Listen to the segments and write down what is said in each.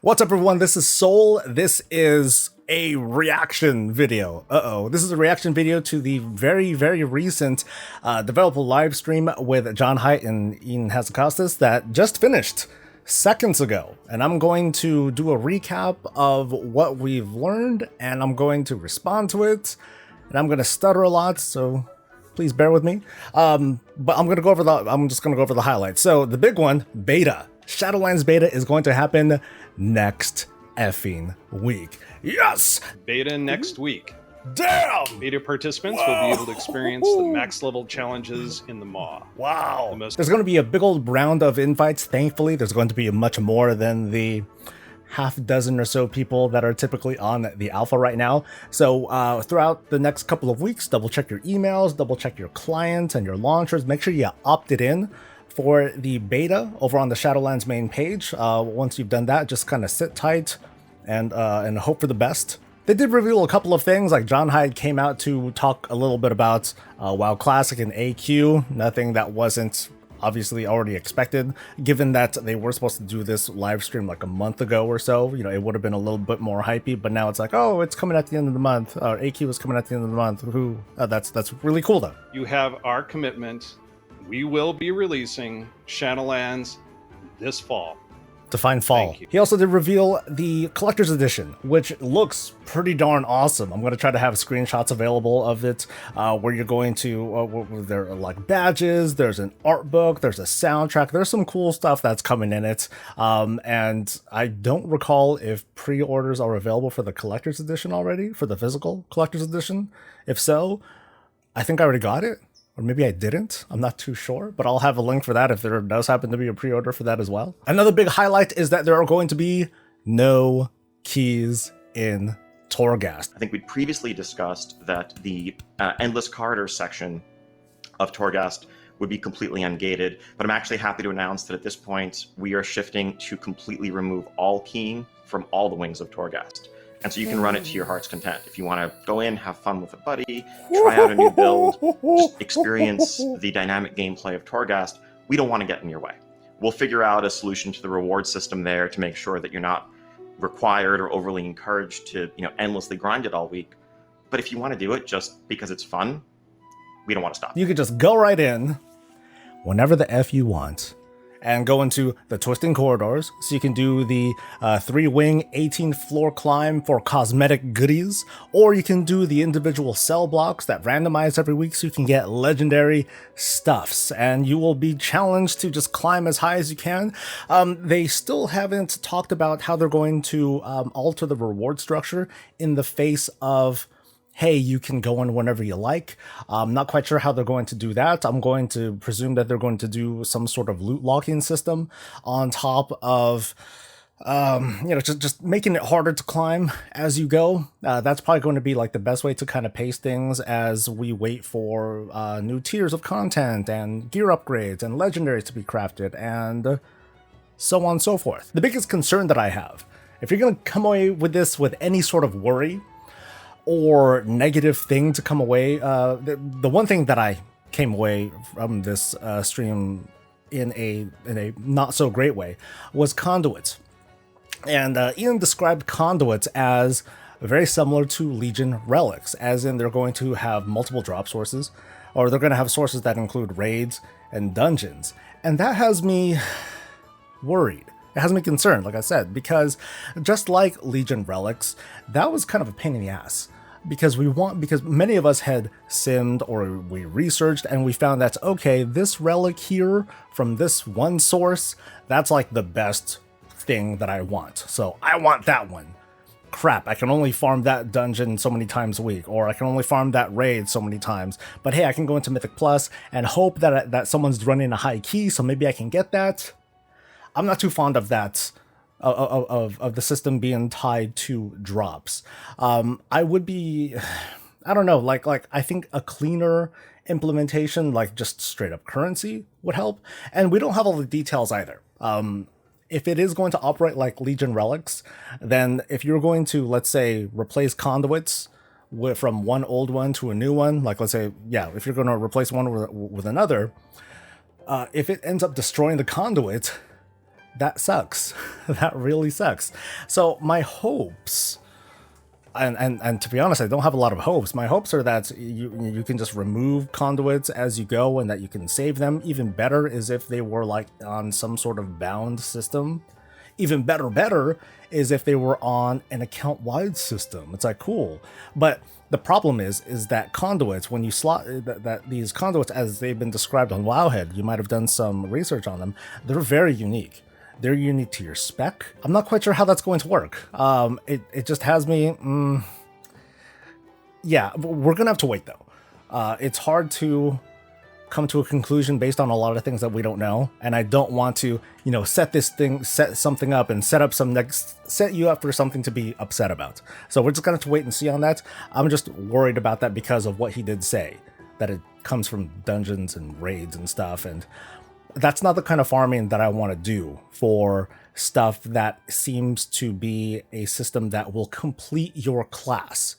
What's up, everyone? This is Soul. This is a reaction video. This is a reaction video to the very recent developer live stream with John Hight and Hazzikostas that just finished seconds ago. And I'm going to do a recap of what we've learned, and I'm going to respond to it. And I'm going to stutter a lot, so please bear with me. But I'm just going to go over the highlights. So the big one, Beta. Shadowlands Beta is going to happen next effing week. Yes! Beta next week. Damn! Beta participants will be able to experience the max level challenges in the Maw. Wow. There's going to be a big old round of invites, thankfully. There's going to be much more than the half dozen or so people that are typically on the alpha right now. So throughout the next couple of weeks, double check your emails, double check your clients and your launchers. Make sure you opted in for the beta over on the Shadowlands main page. Once you've done that, just kind of sit tight and hope for the best. They did reveal a couple of things, like John Hight came out to talk a little bit about WoW Classic and AQ, nothing that wasn't obviously already expected, given that they were supposed to do this live stream like a month ago or so. You know, it would have been a little bit more hypey, but now it's like, oh, it's coming at the end of the month, or AQ is coming at the end of the month. That's really cool though. You have our commitment. We will be releasing Shadowlands this fall. Define fall. He also did reveal the collector's edition, which looks pretty darn awesome. I'm going to try to have screenshots available of it, where you're going to, there are like badges, there's an art book, there's a soundtrack, there's some cool stuff that's coming in it. And I don't recall if pre-orders are available for the collector's edition already, for the physical collector's edition. If so, I think I already got it. Or maybe I didn't. I'm not too sure, but I'll have a link for that if there does happen to be a pre-order for that as well. Another big highlight is that there are going to be no keys in Torghast. I think we'd previously discussed that the Endless Corridor section of Torghast would be completely ungated, but I'm actually happy to announce that at this point, we are shifting to completely remove all keying from all the wings of Torghast. And so you can run it to your heart's content. If you want to go in, have fun with a buddy, try out a new build, just experience the dynamic gameplay of Torghast, we don't want to get in your way. We'll figure out a solution to the reward system there to make sure that you're not required or overly encouraged to, endlessly grind it all week. But if you want to do it just because it's fun, we don't want to stop. You could just go right in whenever the F you want and go into the twisting corridors, so you can do the 3-wing 18th floor climb for cosmetic goodies, or you can do the individual cell blocks that randomize every week so you can get legendary stuffs, and you will be challenged to just climb as high as you can. They still haven't talked about how they're going to alter the reward structure in the face of, hey, you can go in whenever you like. I'm not quite sure how they're going to do that. I'm going to presume that they're going to do some sort of loot locking system on top of, just making it harder to climb as you go. That's probably going to be like the best way to kind of pace things as we wait for new tiers of content and gear upgrades and legendaries to be crafted and so on and so forth. The biggest concern that I have, if you're going to come away with this with any sort of worry or negative thing to come away, the one thing that I came away from this stream in a not so great way was conduits. And Ian described conduits as very similar to Legion relics, as in they're going to have multiple drop sources, or they're going to have sources that include raids and dungeons. And that has me worried. It has me concerned, like I said, because just like Legion relics, that was kind of a pain in the ass. Because many of us had simmed or we researched and we found that, okay, this relic here from this one source, that's like the best thing that I want. So I want that one. Crap, I can only farm that dungeon so many times a week, or I can only farm that raid so many times. But hey, I can go into Mythic Plus and hope that someone's running a high key, so maybe I can get that. I'm not too fond of that. Of the system being tied to drops. I would be, I don't know, like I think a cleaner implementation, like just straight up currency would help. And we don't have all the details either. If it is going to operate like Legion relics, then if you're going to, let's say, replace conduits from one old one to a new one, like let's say, yeah, if you're going to replace one with another, if it ends up destroying the conduit, that sucks. That really sucks. So my hopes, and to be honest, I don't have a lot of hopes. My hopes are that you can just remove conduits as you go and that you can save them. Even better is if they were like on some sort of bound system. Even better is if they were on an account-wide system. It's like, cool. But the problem is that conduits, when you slot that these conduits as they've been described on Wowhead, you might have done some research on them, they're very unique. They're unique to your spec. I'm not quite sure how that's going to work. It just has me... yeah, we're going to have to wait, though. It's hard to come to a conclusion based on a lot of things that we don't know, and I don't want to, set something up and set you up for something to be upset about. So we're just going to have to wait and see on that. I'm just worried about that because of what he did say, that it comes from dungeons and raids and stuff, and that's not the kind of farming that I want to do for stuff that seems to be a system that will complete your class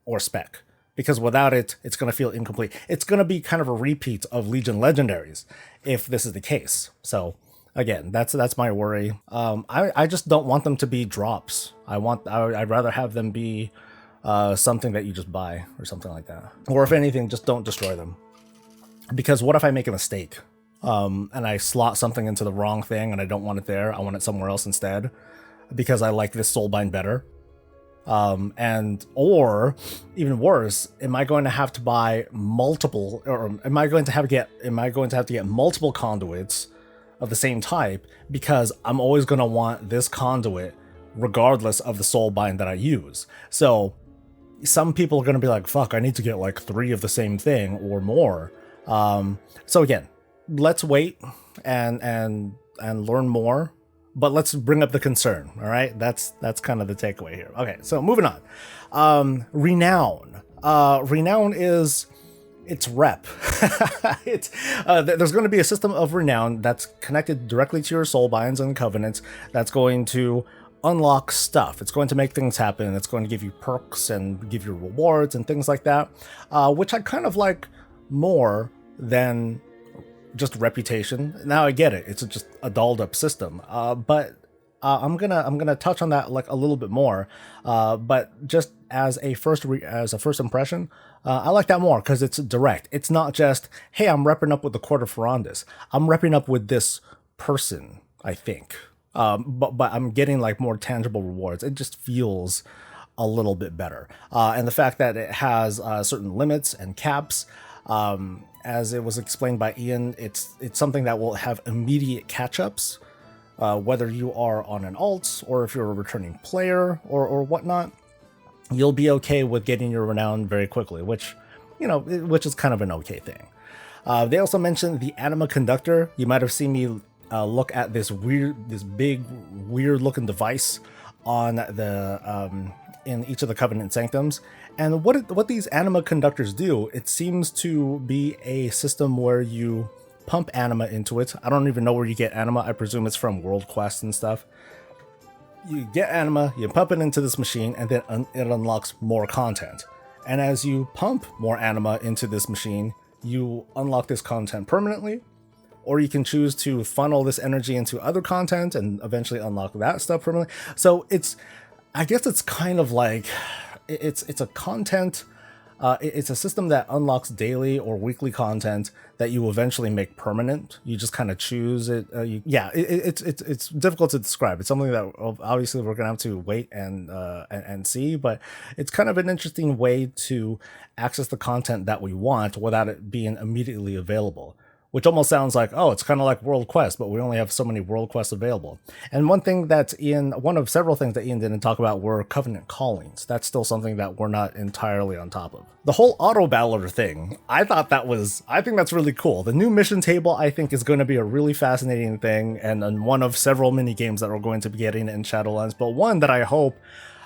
or spec. Because without it, it's going to feel incomplete. It's going to be kind of a repeat of Legion Legendaries if this is the case. So again, that's my worry. I just don't want them to be drops. I'd rather have them be something that you just buy or something like that. Or if anything, just don't destroy them. Because what if I make a mistake? And I slot something into the wrong thing and I don't want it there. I want it somewhere else instead because I like this Soulbind better. Or even worse, am I going to have to buy multiple, or am I going to have to get multiple conduits of the same type because I'm always going to want this conduit regardless of the Soulbind that I use. So some people are going to be like, fuck, I need to get like 3 of the same thing or more. So again, let's wait and learn more, but let's bring up the concern. All right, that's kind of the takeaway here. Okay, so moving on. Renown. Renown is its rep. There's going to be a system of Renown that's connected directly to your Soulbinds and Covenants. That's going to unlock stuff. It's going to make things happen. It's going to give you perks and give you rewards and things like that, which I kind of like more than just reputation. Now I get it. It's just a dolled up system. But I'm gonna touch on that like a little bit more. But just as a first impression, I like that more because it's direct. It's not just, hey, I'm repping up with the Court of Ferondis. I'm repping up with this person, I think. But I'm getting like more tangible rewards. It just feels a little bit better. And the fact that it has certain limits and caps, as it was explained by Ian, it's something that will have immediate catch-ups, whether you are on an alt or if you're a returning player or whatnot. You'll be okay with getting your renown very quickly, which is kind of an okay thing. They also mentioned the anima conductor. You might have seen me look at this big weird looking device on the in each of the Covenant Sanctums. And what these anima conductors do, it seems to be a system where you pump anima into it. I don't even know where you get anima. I presume it's from World Quest and stuff. You get anima, you pump it into this machine, and then it unlocks more content. And as you pump more anima into this machine, you unlock this content permanently, or you can choose to funnel this energy into other content and eventually unlock that stuff permanently. So I guess it's kind of like, it's a content, it's a system that unlocks daily or weekly content that you eventually make permanent. You just kind of choose it. It's difficult to describe. It's something that obviously we're gonna have to wait and see, but it's kind of an interesting way to access the content that we want without it being immediately available. Which almost sounds like, oh, it's kind of like World Quest, but we only have so many World Quests available. And one of several things that Ian didn't talk about were Covenant Callings. That's still something that we're not entirely on top of. The whole auto battler thing, I think that's really cool. The new mission table, I think, is going to be a really fascinating thing, and one of several mini games that we're going to be getting in Shadowlands, but one that I hope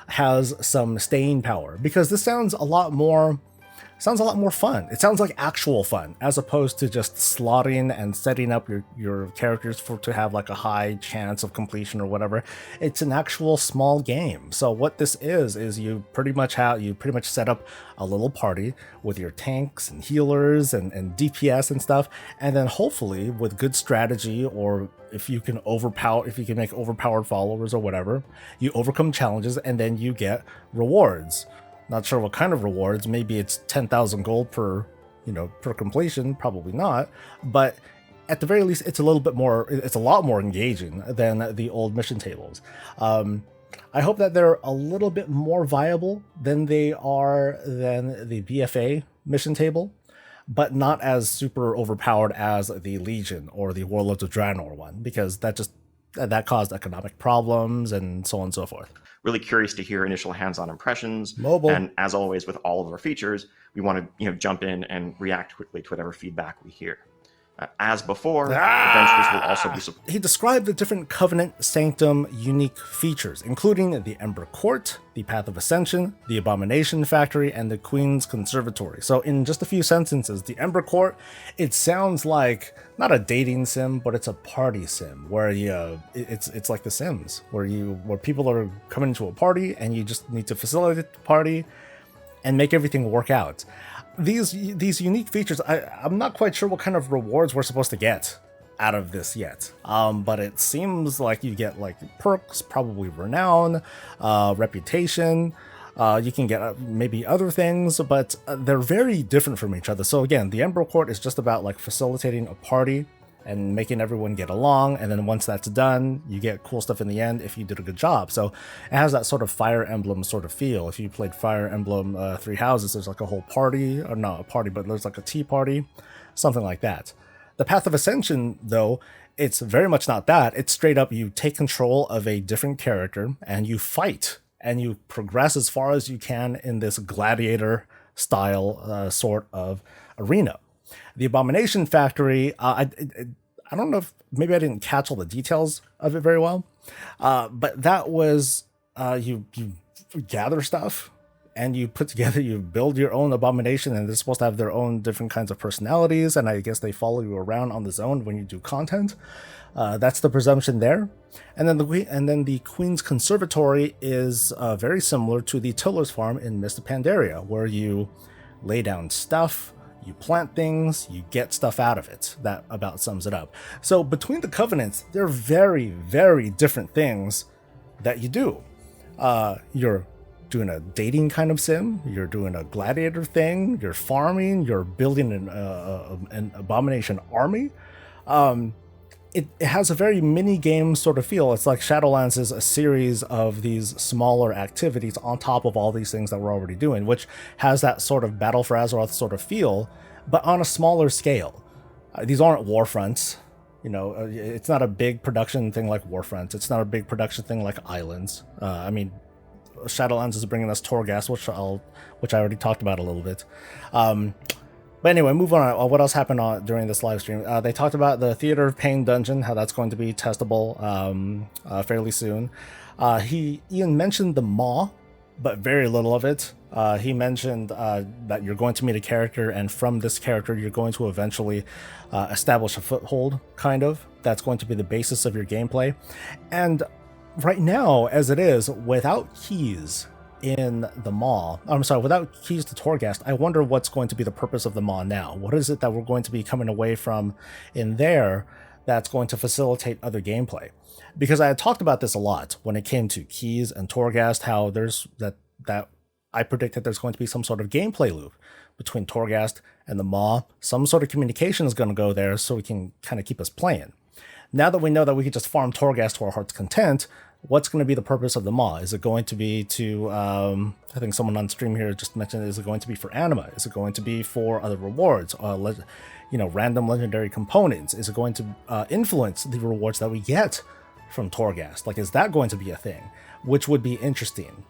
has some staying power, because this sounds a lot more sounds a lot more fun. It sounds like actual fun, as opposed to just slotting and setting up your characters to have like a high chance of completion or whatever. It's an actual small game. So what this is you pretty much set up a little party with your tanks and healers and DPS and stuff, and then hopefully with good strategy, or if you can make overpowered followers or whatever, you overcome challenges and then you get rewards. Not sure what kind of rewards. Maybe it's 10,000 gold per completion. Probably not. But at the very least, it's a lot more engaging than the old mission tables. I hope that they're a little bit more viable than the BFA mission table, but not as super overpowered as the Legion or the Warlords of Draenor one, because that caused economic problems and so on and so forth. Really curious to hear initial hands-on impressions. Mobile. And as always with all of our features, we want to jump in and react quickly to whatever feedback we hear. As before, adventures will also be supported. He described the different Covenant Sanctum unique features, including the Ember Court, the Path of Ascension, the Abomination Factory, and the Queen's Conservatory. So in just a few sentences, the Ember Court, it sounds like not a dating sim, but it's a party sim where it's like The Sims, where people are coming into a party and you just need to facilitate the party and make everything work out. These unique features, I'm not quite sure what kind of rewards we're supposed to get out of this yet, but it seems like you get like perks, probably renown, reputation. You can get maybe other things, but they're very different from each other. So again, the Ember Court is just about like facilitating a party and making everyone get along, and then once that's done, you get cool stuff in the end if you did a good job. So it has that sort of Fire Emblem sort of feel. If you played Fire Emblem Three Houses, there's like a whole party, or not a party, but there's like a tea party, something like that. The Path of Ascension, though, it's very much not that. It's straight up, you take control of a different character and you fight and you progress as far as you can in this gladiator style sort of arena. The Abomination Factory, I don't know if maybe I didn't catch all the details of it very well, but that was you gather stuff and you build your own abomination, and they're supposed to have their own different kinds of personalities, and I guess they follow you around on the zone when you do content. That's the presumption there. And then the Queen's Conservatory is very similar to the Tiller's Farm in Mist of Pandaria, where you lay down stuff, you plant things, you get stuff out of it. That about sums it up. So between the covenants, they're very, very different things that you do. You're doing a dating kind of sim, you're doing a gladiator thing, you're farming, you're building an abomination army. It has a very mini game sort of feel. It's like Shadowlands is a series of these smaller activities on top of all these things that we're already doing, which has that sort of Battle for Azeroth sort of feel, but on a smaller scale. These aren't war fronts. It's not a big production thing like Warfront. It's not a big production thing like Islands. Shadowlands is bringing us Torghast, which I already talked about a little bit. But anyway, move on. What else happened during this live stream? They talked about the Theater of Pain dungeon, how that's going to be testable fairly soon. Ian mentioned the Maw, but very little of it. He mentioned that you're going to meet a character, and from this character, you're going to eventually establish a foothold, kind of. That's going to be the basis of your gameplay. And right now, as it is, without keys in the Maw, without keys to Torghast, I wonder what's going to be the purpose of the Maw now. What is it that we're going to be coming away from in there that's going to facilitate other gameplay? Because I had talked about this a lot when it came to keys and Torghast, how there's that I predict that there's going to be some sort of gameplay loop between Torghast and the Maw. Some sort of communication is going to go there so we can kind of keep us playing. Now that we know that we can just farm Torghast to our heart's content, what's going to be the purpose of the Maw? Is it going to be to, I think someone on stream here just mentioned, is it going to be for anima? Is it going to be for other rewards? Random legendary components? Is it going to influence the rewards that we get from Torghast? Like, is that going to be a thing? Which would be interesting,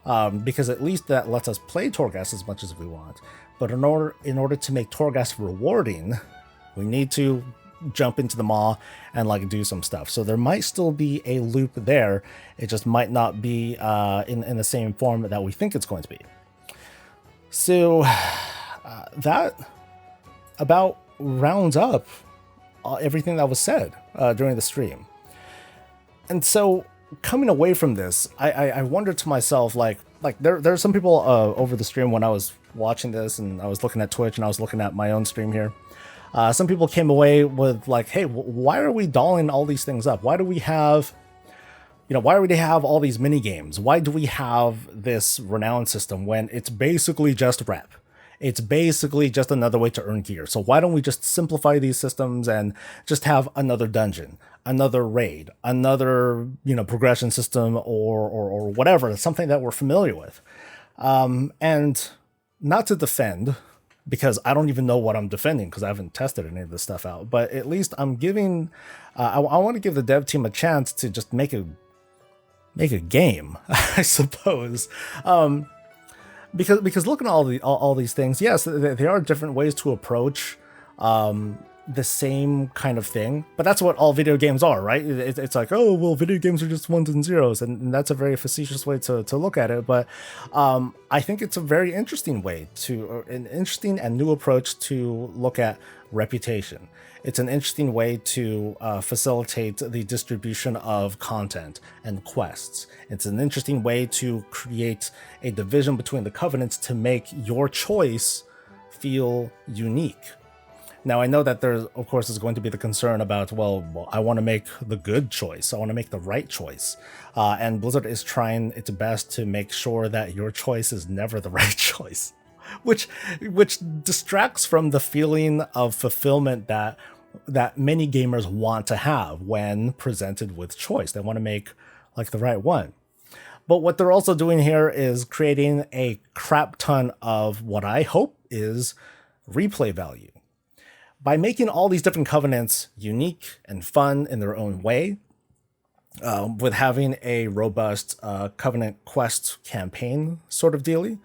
because at least that lets us play Torghast as much as we want. But in order to make Torghast rewarding, we need to jump into the Maw and do some stuff. So there might still be a loop there. It just might not be in the same form that we think it's going to be. So That about rounds up everything that was said during the stream. And so coming away from this, I wondered to myself, like there are some people over the stream when I was watching this, and I was looking at Twitch and I was looking at my own stream here. Some people came away with like, hey, why are we dolling all these things up? Why do we have, why do we have all these mini games? Why do we have this Renown system when it's basically just rep? It's basically just another way to earn gear. So why don't we just simplify these systems and just have another dungeon, another raid, another, progression system or whatever, something that we're familiar with. And not to defend, because I don't even know what I'm defending because I haven't tested any of this stuff out, but at least I'm giving, I want to give the dev team a chance to just make a game, I suppose. Because looking at all these things, yes, there are different ways to approach the same kind of thing, but that's what all video games are, right? It's like, oh, well, video games are just ones and zeros, and that's a very facetious way to look at it. But I think it's a very interesting way an interesting and new approach to look at reputation. It's an interesting way to facilitate the distribution of content and quests. It's an interesting way to create a division between the covenants to make your choice feel unique. Now, I know that there's, of course, is going to be the concern about, well, I want to make the good choice. I want to make the right choice. And Blizzard is trying its best to make sure that your choice is never the right choice, which distracts from the feeling of fulfillment that many gamers want to have when presented with choice. They want to make like the right one. But what they're also doing here is creating a crap ton of what I hope is replay value. By making all these different covenants unique and fun in their own way, with having a robust covenant quest campaign sort of dealy,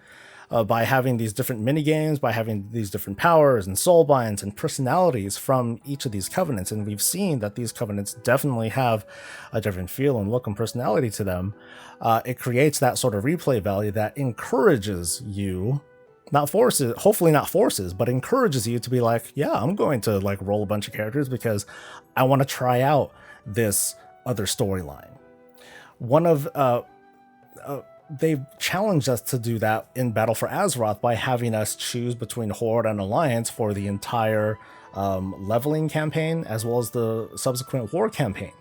by having these different mini games, by having these different powers and soul binds and personalities from each of these covenants, and we've seen that these covenants definitely have a different feel and look and personality to them. It creates that sort of replay value that encourages you, hopefully not forces, but encourages you to be like, yeah, I'm going to like roll a bunch of characters because I want to try out this other storyline. They've challenged us to do that in Battle for Azeroth by having us choose between Horde and Alliance for the entire leveling campaign as well as the subsequent war campaign,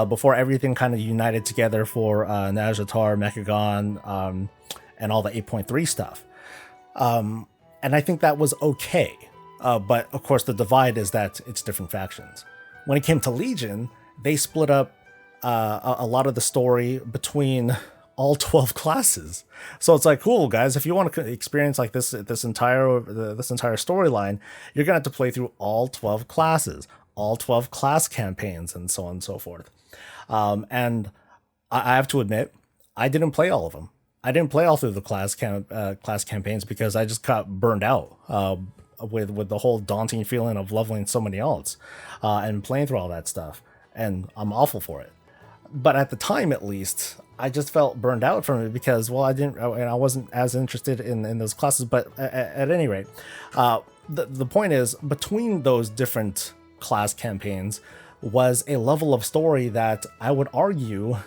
before everything kind of united together for Nazjatar, Mechagon, and all the 8.3 stuff. And I think that was okay. But of course, the divide is that it's different factions. When it came to Legion, they split up a lot of the story between all 12 classes. So it's like, cool, guys, if you want to experience like this entire storyline, you're gonna have to play through all 12 classes, all 12 class campaigns, and so on and so forth. And I have to admit, I didn't play all of them. I didn't play all through the class campaigns because I just got burned out with the whole daunting feeling of leveling so many alts and playing through all that stuff, and I'm awful for it. But at the time, at least, I just felt burned out from it because, well, I wasn't as interested in those classes. But at any rate, the point is, between those different class campaigns was a level of story that I would argue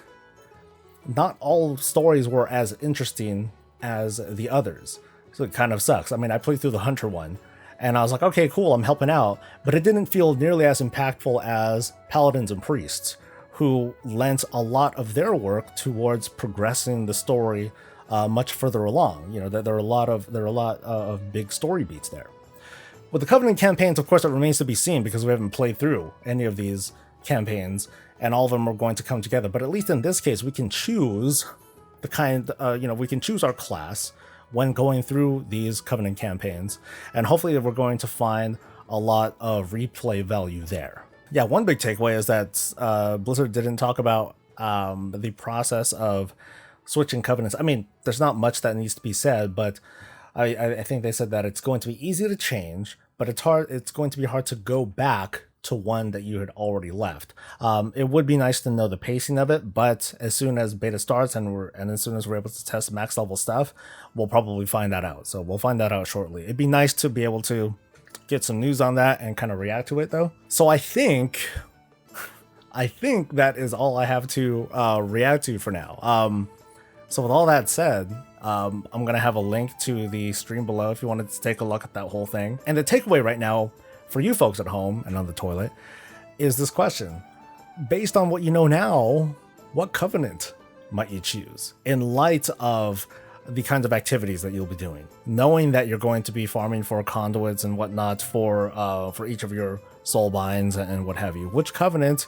not all stories were as interesting as the others. So it kind of sucks. I mean, I played through the Hunter one, and I was like, okay, cool, I'm helping out. But it didn't feel nearly as impactful as Paladins and Priests, who lent a lot of their work towards progressing the story much further along. There are a lot of big story beats there. With the Covenant campaigns, of course, it remains to be seen because we haven't played through any of these campaigns, and all of them are going to come together. But at least in this case, we can choose we can choose our class when going through these Covenant campaigns, and hopefully we're going to find a lot of replay value there. Yeah, one big takeaway is that Blizzard didn't talk about the process of switching covenants. I mean, there's not much that needs to be said, but I think they said that it's going to be easy to change, but it's going to be hard to go back to one that you had already left. It would be nice to know the pacing of it, but as soon as beta starts and as soon as we're able to test max level stuff, we'll probably find that out. So we'll find that out shortly. It'd be nice to be able to get some news on that and kind of react to it though. So I think that is all I have to react to for now. So with all that said, I'm going to have a link to the stream below if you wanted to take a look at that whole thing. And the takeaway right now for you folks at home and on the toilet is this question. Based on what you know now, what covenant might you choose in light of the kinds of activities that you'll be doing? Knowing that you're going to be farming for conduits and whatnot for each of your soul binds and what have you. Which covenant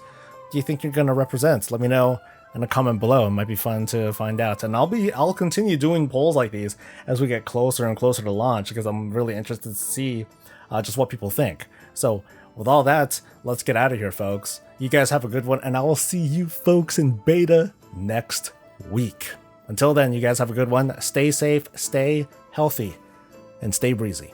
do you think you're going to represent? Let me know in a comment below. It might be fun to find out. And I'll continue doing polls like these as we get closer and closer to launch, because I'm really interested to see just what people think. So with all that, let's get out of here, folks. You guys have a good one, and I will see you folks in beta next week. Until then, you guys have a good one. Stay safe, stay healthy, and stay breezy.